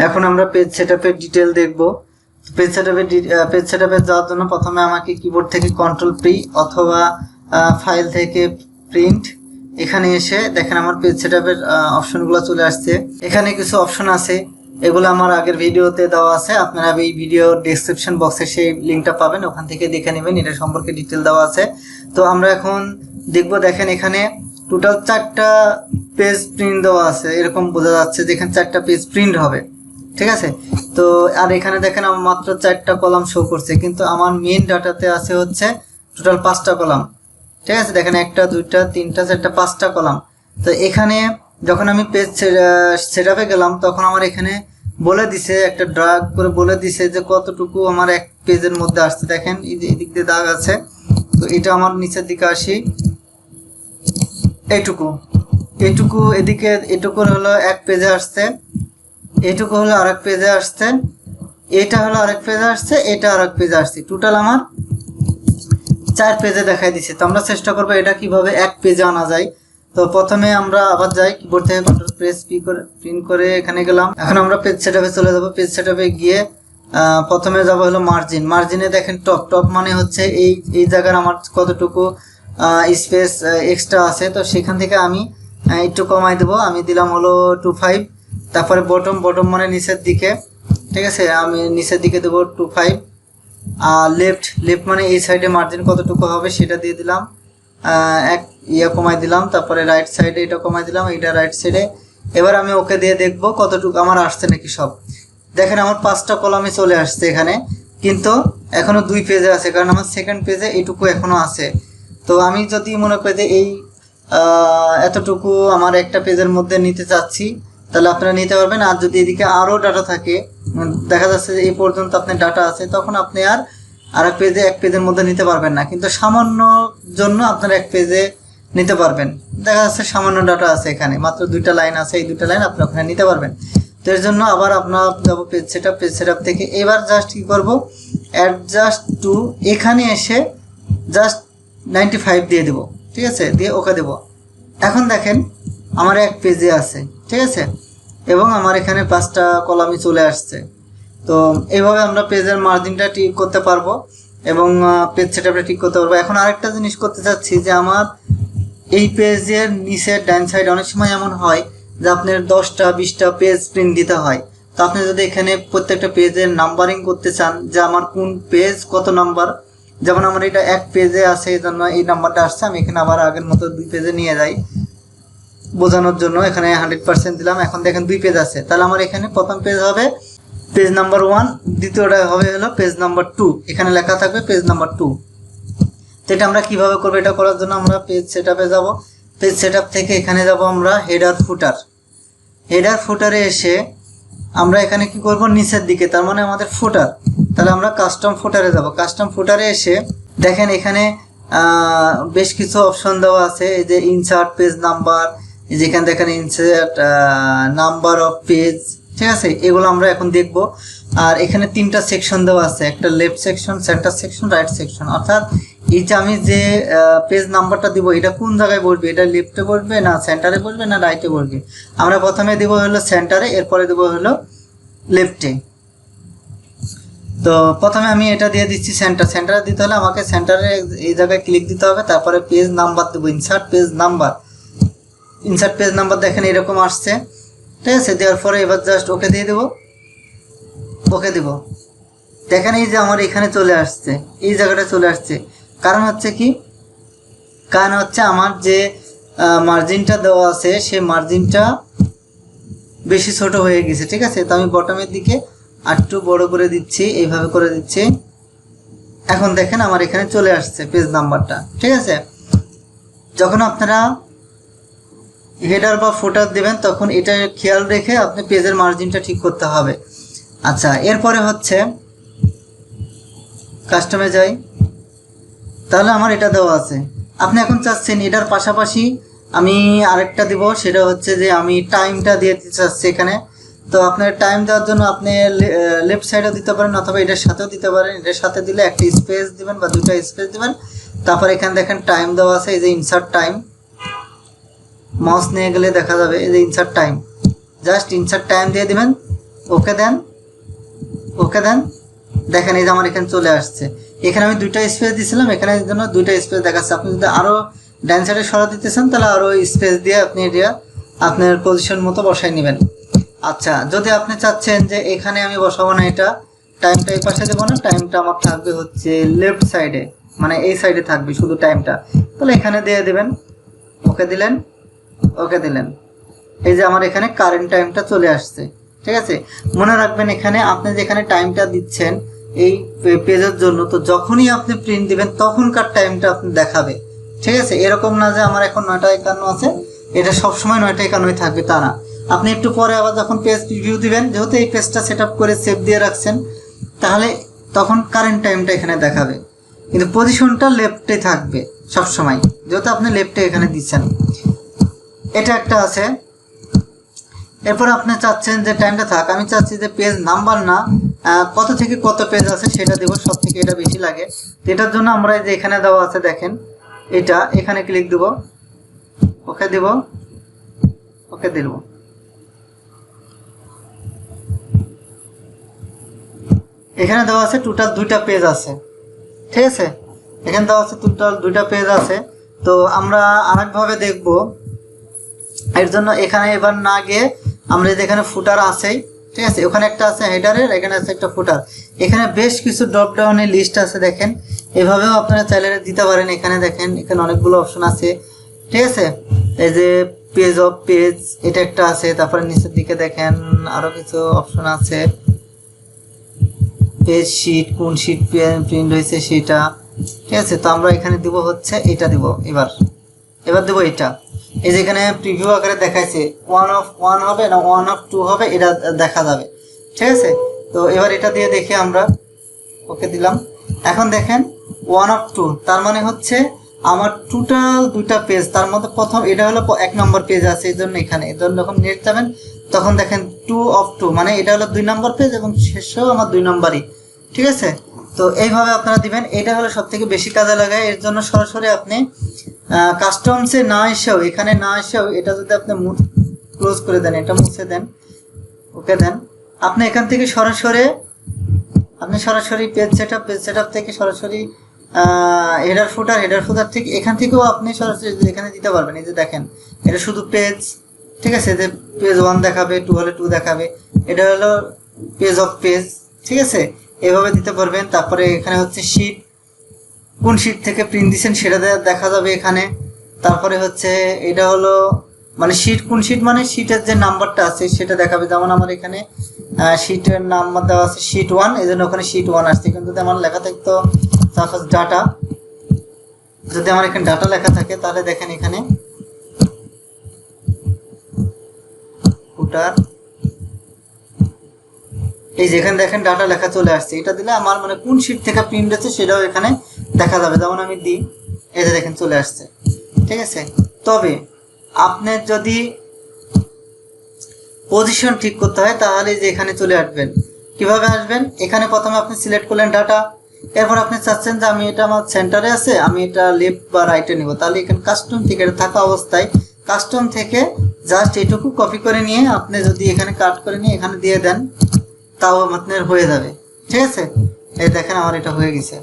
এখন আমরা page সেটআপের detail দেখব। পেজ সেটআপে যাওয়ার জন্য প্রথমে আমাকে কিবোর্ড থেকে কন্ট্রোল পি অথবা ফাইল থেকে প্রিন্ট, এখানে এসে দেখেন আমার পেজ সেটআপের অপশনগুলো চলে আসছে। এখানে কিছু অপশন আছে, এগুলো আমার আগের ভিডিওতে দেওয়া আছে, আপনারা এই ভিডিও ডেসক্রিপশন বক্সে সেই লিঙ্কটা পাবেন, ওখান থেকে দেখে নেবেন, এটা সম্পর্কে ডিটেল দেওয়া আছে। তো আমরা এখন দেখব। দেখেন এখানে টোটাল 4টা পেজ প্রিন্ট দেওয়া আছে, এরকম বোঝা যাচ্ছে যে এখানে 4টা পেজ প্রিন্ট হবে, ঠিক আছে। তো আর এখানে দেখেন আমার মাত্র 4টা কলাম শো করছে, কিন্তু আমার মেইন ডাটাতে আছে হচ্ছে টোটাল 5টা কলাম, ঠিক আছে। দেখেন 1টা 2টা 3টা 4টা 5টা কলাম। তো এখানে যখন আমি পেজ সেটআপে গেলাম তখন আমার এখানে বলে দিছে, একটা ড্রাগ করে বলে দিছে যে কতটুকু আমার এক পেজের মধ্যে আসছে। দেখেন এই যে এদিক দিয়ে দাগ আছে, তো এটা আমার নিচের দিকে আসি, এইটুকু এদিকে এটুকু হলো এক পেজে আসছে, এইটুকু হলো আরেক পেজে আসছে, এটা হলো আরেক পেজে আসছে, এটা আরেক পেজে আসছে, টোটাল আমার 4 পেজে দেখাই দিছে। তো আমরা চেষ্টা করবো এটা কিভাবে এক পেজে আনা যায়। তো প্রথমে আমরা আবার যাই কিবোর্ড থেকে কন্ট্রোল প্রেস পি করে প্রিন্ট করে এখানে গেলাম। এখন আমরা পেজ সেটআপে চলে যাব। পেজ সেটআপে গিয়ে প্রথমে যাব হলো মার্জিনে দেখেন টপ মানে হচ্ছে এই জায়গার আমার কতটুকু স্পেস এক্সট্রা আছে, তো সেখান থেকে আমি একটু কমাই দেবো, আমি দিলাম হলো 25। তারপরে বটম মানে নিচের দিকে, ঠিক আছে, আমি নিচের দিকে দেবো 25। আর লেফট মানে এই সাইডে মার্জিন কতটুকু হবে সেটা দিয়ে দিলাম, এক কমাই দিলাম। তারপরে রাইট সাইডে এটা কমাই দিলাম, এটা রাইট সাইডে। এবার আমি ওকে দিয়ে দেখবো কতটুকু আমার আসছে নাকি সব। দেখেন আমার 5টা কলামে চলে আসছে এখানে, কিন্তু এখনো 2 পেজে আছে, কারণ আমার সেকেন্ড পেজে এইটুকু এখনো আছে। তো আমি যদি মনে করি যে এই এতটুকু আমার একটা পেজের মধ্যে নিতে চাচ্ছি, তাহলে আপনারা নিতে পারবেন। আর যদি এদিকে আরও ডাটা থাকে, দেখা যাচ্ছে যে এই পর্যন্ত আপনার ডাটা আছে, তখন আপনি আর এক পেজের মধ্যে নিতে পারবেন না, কিন্তু সামান্য জন্য আপনারা এক পেজে নিতে পারবেন। দেখা যাচ্ছে সামান্য ডাটা আছে, এখানে মাত্র 2টা লাইন আছে, এই 2টা লাইন আপনি ওখানে নিতে পারবেন। তো এর জন্য আবার আপনার যাবো পেজ সেটআপ থেকে। এবার জাস্ট কি করব, অ্যাডজাস্ট টু, এখানে এসে জাস্ট 95 দিয়ে দেবো, ঠিক আছে, দিয়ে ওকে দেবো। এখন দেখেন আমার এক পেজে আছে, ঠিক আছে, এবং আমার এখানে 5টা কলামই চলে আসছে। তো এইভাবে আমরা পেজের মার্জিনটা ঠিক করতে পারবো এবং পেজ সেটআপটা ঠিক করতে পারবো। এখন আরেকটা জিনিস করতে চাচ্ছি যে আমার এই পেজের নিচের ডান সাইড অনেক সময় এমন হয় যে আপনার 10টা 20টা পেজ প্রিন্ট দিতে হয়। তো আপনি যদি এখানে প্রত্যেকটা পেজের নাম্বারিং করতে চান যে আমার কোন পেজ কত নাম্বার, যেমন আমার এটা এক পেজে আছে, এই জন্য এই নাম্বারটা আসছে, আমি এখানে আবার আগের মতো 2 পেজে নিয়ে যাই বোঝানোর জন্য, এখানে 100% দিলাম। এখন দেখেন 2 পেজ আছে, তাহলে আমার এখানে প্রথম পেজ হবে পেজ নাম্বার 1, দ্বিতীয়টা হবে হলো পেজ নাম্বার 2, এখানে লেখা থাকবে পেজ নাম্বার 2। তো এটা আমরা কিভাবে করবো, এটা করার জন্য আমরা পেজ সেটআপে যাব। পেজ সেটআপ থেকে এখানে যাব আমরা হেডার ফুটারে এসে আমরা এখানে কি করব, নিচের দিকে, তার মানে আমাদের ফুটার, তাহলে আমরা কাস্টম ফুটারে যাব। কাস্টম ফুটারে এসে দেখেন এখানে বেশ কিছু অপশন দেওয়া আছে, এই যে ইনসার্ট পেজ নাম্বার, যেখানে দেখেন ইনসার্ট নাম্বার অফ পেজ, ঠিক আছে, এগুলো আমরা এখন দেখব। আর এখানে 3টা সেকশন দেওয়া আছে, একটা left section, centre section, right section. অর্থাৎ এই যে আমি যে পেজ নাম্বারটা দিব এটা কোন জায়গায় বসবে, এটা লেফটে বসবে না সেন্টারে বসবে না রাইটে বসবে। আমরা প্রথমে দেবো হলো সেন্টারে, এরপরে দেবো হলো লেফটে। তো প্রথমে আমি এটা দিয়ে দিচ্ছি সেন্টারে দিতে হলে আমাকে সেন্টারে এই জায়গায় ক্লিক দিতে হবে, তারপরে পেজ নাম্বার দেবো, ইনসার্ট পেজ নাম্বার দেখেন এরকম আসছে, ঠিক আছে। দেওয়ার পরে এবার জাস্ট ওকে দিয়ে দেবো, ওকে দেব। দেখেন এই যে আমার এখানে চলে আসছে, এই জায়গাটা চলে আসছে। কারণ হচ্ছে কি, কারণ হচ্ছে আমার যে মার্জিনটা দেওয়া আছে সে মার্জিনটা বেশি ছোট হয়ে গেছে, ঠিক আছে। তো আমি বটমের দিকে আরেকটু বড় করে দিচ্ছি, এইভাবে করে দিচ্ছি। এখন দেখেন আমার এখানে চলে আসছে পেজ নাম্বারটা, ঠিক আছে। যখন আপনারা হেডার বা ফুটার দেবেন তখন এটা খেয়াল রেখে আপনি পেজের মার্জিনটা ঠিক করতে হবে। আচ্ছা, এরপরে হচ্ছে কাস্টমে যাই, তাহলে আমার এটা দেওয়া আছে। আপনি এখন চাচ্ছেন এটার পাশাপাশি আমি আরেকটা দিব, সেটা হচ্ছে যে আমি টাইমটা দিয়ে দিতে চাচ্ছি এখানে। তো আপনার টাইম দেওয়ার জন্য আপনি লেফট সাইডেও দিতে পারেন অথবা এটার সাথেও দিতে পারেন। এটার সাথে দিলে একটা স্পেস দিবেন বা 2টা স্পেস দিবেন। তারপর এখানে দেখেন টাইম দেওয়া আছে, এই যে ইনসার্ট টাইম, মাউস নিয়ে গেলে দেখা যাবে এই যে insert time, just insert time দিয়ে দিবেন। ওকে দেন, ওকে দেন। দেখেন এই যে আমার এখানে চলে আসছে। এখানে আমি দুইটা স্পেস দিয়েছিলাম, এখানে জন্য দুইটা স্পেস দেখাচ্ছে। আপনি যদি আরও ডান সাইডে সরা দিতে চান তাহলে আরও স্পেস দিয়ে আপনি এটা আপনার পজিশন মতো বসাই নেবেন। আচ্ছা, যদি আপনি চাচ্ছেন যে এখানে আমি বসাবো না, এটা টাইমটা এই পাশে দেবো না, টাইমটা আমার থাকবে হচ্ছে লেফট সাইডে, মানে এই সাইডে থাকবে শুধু টাইমটা, তাহলে এখানে দিয়ে দেবেন। ওকে দিলেন, ওকে দিলেন। এই যে আমার এখানে কারেন্ট টাইমটা চলে আসছে। ঠিক আছে, মনে রাখবেন এখানে আপনি যেখানে টাইমটা দিচ্ছেন এই পেজের জন্য, তো যখনই আপনি প্রিন্ট দিবেন তখনকার টাইমটা আপনি দেখাবে। ঠিক আছে, এরকম না যে আমার এখন 9:51 আছে, এটা সবসময় 9:51 থাকবে তা না। আপনি একটু পরে আবার যখন পেজ রিভিউ দিবেন, যেহেতু এই পেজটা সেট আপ করে সেভ দিয়ে রাখছেন, তাহলে তখন কারেন্ট টাইমটা এখানে দেখাবে, কিন্তু পজিশনটা লেফটে থাকবে সবসময়, যেহেতু আপনি লেফটে এখানে দিচ্ছেন। এটা একটা আছে। এরপর আপনি চাচ্ছেন যে টাইমটা থাক, আমি চাচ্ছি যে পেজ নাম্বার না কত থেকে কত পেজ আছে সেটা দেবো, সব থেকে এটা বেশি লাগে। এটার জন্য আমরা এই যে এখানে দেওয়া আছে দেখেন, এটা এখানে ক্লিক দেব, ওকে দেব, ওকে দেব। এখানে দেওয়া আছে টোটাল 2টা পেজ আছে। ঠিক আছে, এখানে দেওয়া আছে টোটাল 2টা পেজ আছে। তো আমরা আরেকভাবে দেখব। এর জন্য এখানে এবার না গিয়ে আমরা যেখানে ফুটার আছেই, ঠিক আছে, ওখানে একটা আছে হেডারের, এখানে আছে একটা ফুটার, এখানে বেশ কিছু ড্রপ ডাউনের লিস্ট আছে দেখেন। এভাবেও আপনারা চাইলে দিতে পারেন। এখানে দেখেন, এখানে অনেকগুলো অপশন আছে। ঠিক আছে, এই যে পেজ অফ পেজ এটা একটা আছে, তারপরে নিচের দিকে দেখেন আরো কিছু অপশন আছে। পেজ শিট, কোন শিট প্রিন্ট হয়েছে সেটা। ঠিক আছে, তো আমরা এখানে দিব হচ্ছে এটা দিব। এবার দেবো এটা। এই যেখানে প্রিভিউ আকারে দেখাইছে 1 হবে না 1 হবে, এটা দেখা যাবে। ঠিক আছে, তো এবার এটা দিয়ে দেখি আমরা, ওকে দিলাম। এখন দেখেন 1 তার মানে হচ্ছে আমার টোটাল 2টা পেজ, তার মধ্যে প্রথম এটা হলো 1 নম্বর পেজ আছে, এই জন্য এখানে এই জন্য যখন নেট যাবেন তখন দেখেন 2 মানে এটা হলো 2 নম্বর পেজ এবং শেষেও আমার 2 নম্বরই। ঠিক আছে, তো এইভাবে আপনারা দিবেন। এটা হলো সব থেকে বেশি কাজে লাগায়। এর জন্য সরাসরি আপনি কাস্টমসে না এসেও, এখানে না এসেও এটা যদি আপনি ক্লোজ করে দেন, এটা মুছে দেন, ওকে দেন, আপনি এখান থেকে সরাসরি পেজ সেটআপ থেকে সরাসরি হেডার ফুটার থেকে এখান থেকেও আপনি সরাসরি এখানে দিতে পারবেন। এই যে দেখেন, এটা শুধু পেজ। ঠিক আছে, যে পেজ 1 দেখাবে, 2 হলে 2 দেখাবে, এটা হলো পেজ অফ পেজ। ঠিক আছে, এভাবে দিতে পারবেন। তারপরে এখানে হচ্ছে শিট, কোন শিট থেকে প্রিন্ট দিচ্ছেন সেটা দেখা যাবে এখানে। তারপরে হচ্ছে এটা হলো মানে শিট, কোন শিট মানে শিটের যে নাম্বারটা আছে সেটা দেখাবে। যেমন আমার এখানে শিটের নাম্বার দেওয়া আছে শিট 1, এই জন্য ওখানে শিট 1 আসছে। কিন্তু যদি আমার লেখা থাকতো সাপোজ ডাটা, যদি আমার এখানে ডাটা লেখা থাকে তাহলে দেখেন এখানে ফুটার, এই যে এখানে দেখেন ডাটা লেখা চলে আসছে। এটা দিলে আমার মানে কোন শিট থেকে প্রিন্ট হচ্ছে সেটাও এখানে দেখা যাবে। যেমন আমি দিই, এই যে দেখেন চলে আসছে। ঠিক আছে, তবে আপনার যদি পজিশন ঠিক করতে হয় তাহলে যে এখানে চলে আসবেন। কিভাবে আসবেন? এখানে প্রথমে আপনি সিলেক্ট করলেন ডাটা, এরপর আপনি চাচ্ছেন যে আমি এটা আমার সেন্টারে আছে, আমি এটা লেফট বা রাইটে নিব, তাহলে এখানে কাস্টম থেকে থাকা অবস্থায় কাস্টম থেকে জাস্ট এটুকু কপি করে নিয়ে আপনি যদি এখানে কাট করে নিয়ে এখানে দিয়ে দেন তাও আপনার হয়ে যাবে। ঠিক আছে, এই দেখেন আমার এটা হয়ে গেছে,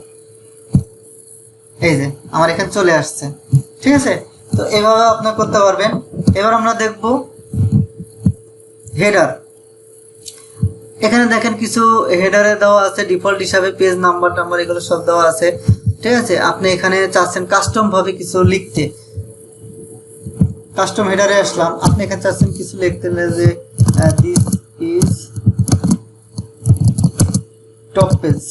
এই যে আমার এখানে চলে আসছে। ঠিক আছে, তো এভাবে আপনি করতে পারবেন। এবার আমরা দেখব হেডার। এখানে দেখেন কিছু হেডারে দেওয়া আছে ডিফল্ট হিসাবে পেজ নাম্বার এগুলো সব দেওয়া আছে। ঠিক আছে, আপনি এখানে চাচ্ছেন কাস্টম ভাবে কিছু লিখতে, কাস্টম হেডারে আসলাম, আপনি এখানে চাচ্ছেন কিছু লিখতে, যে দিস ইজ টপ পেজ,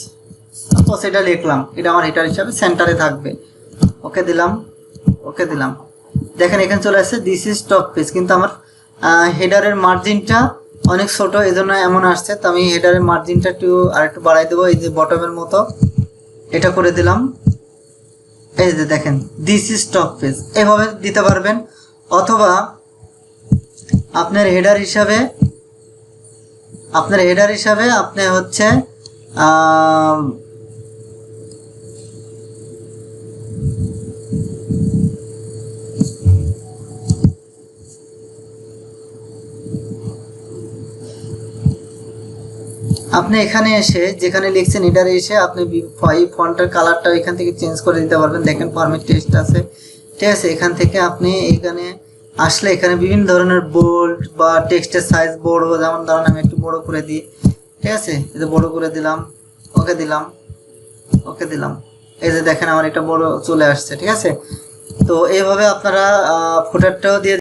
তো সেটা লিখলাম, এটা আমার হেডার হিসাবে সেন্টারে থাকবে। ওকে দিলাম, ওকে দিলাম। দেখেন এখানে চলে আসছে দিস ইজ টপ পেজ, কিন্তু আমার হেডারের মার্জিনটা অনেক ছোট, এই জন্য এমন আসছে। তো আমি হেডারের মার্জিনটা আরেকটু বাড়াই দেবো, এই যে বটমের মতো এটা করে দিলাম। এই যে দেখেন দিস ইজ টপ পেজ, এভাবে দিতে পারবেন। অথবা আপনার হেডার হিসাবে আপনি হচ্ছে আপনি এখানে এসে যেখানে লিখছেন এটারে এসে আপনি এই ফন্টের কালারটা এখান থেকে চেঞ্জ করে দিতে পারবেন। দেখেন ফরম্যাট টেক্সট আছে, ঠিক আছে। এখান থেকে আপনি এখানে আসলে এখানে বিভিন্ন ধরনের বোল্ড বা টেক্সটের সাইজ বড়, যেমন ধরেন আমি একটু বড় করে দিই, ঠিক আছে। এই যে বড় করে দিলাম, ওকে দিলাম, ওকে দিলাম, এই যে দেখেন আমার এটা বড় চলে আসছে, ঠিক আছে। তো এইভাবে আপনারা ফুটারটাও দিয়ে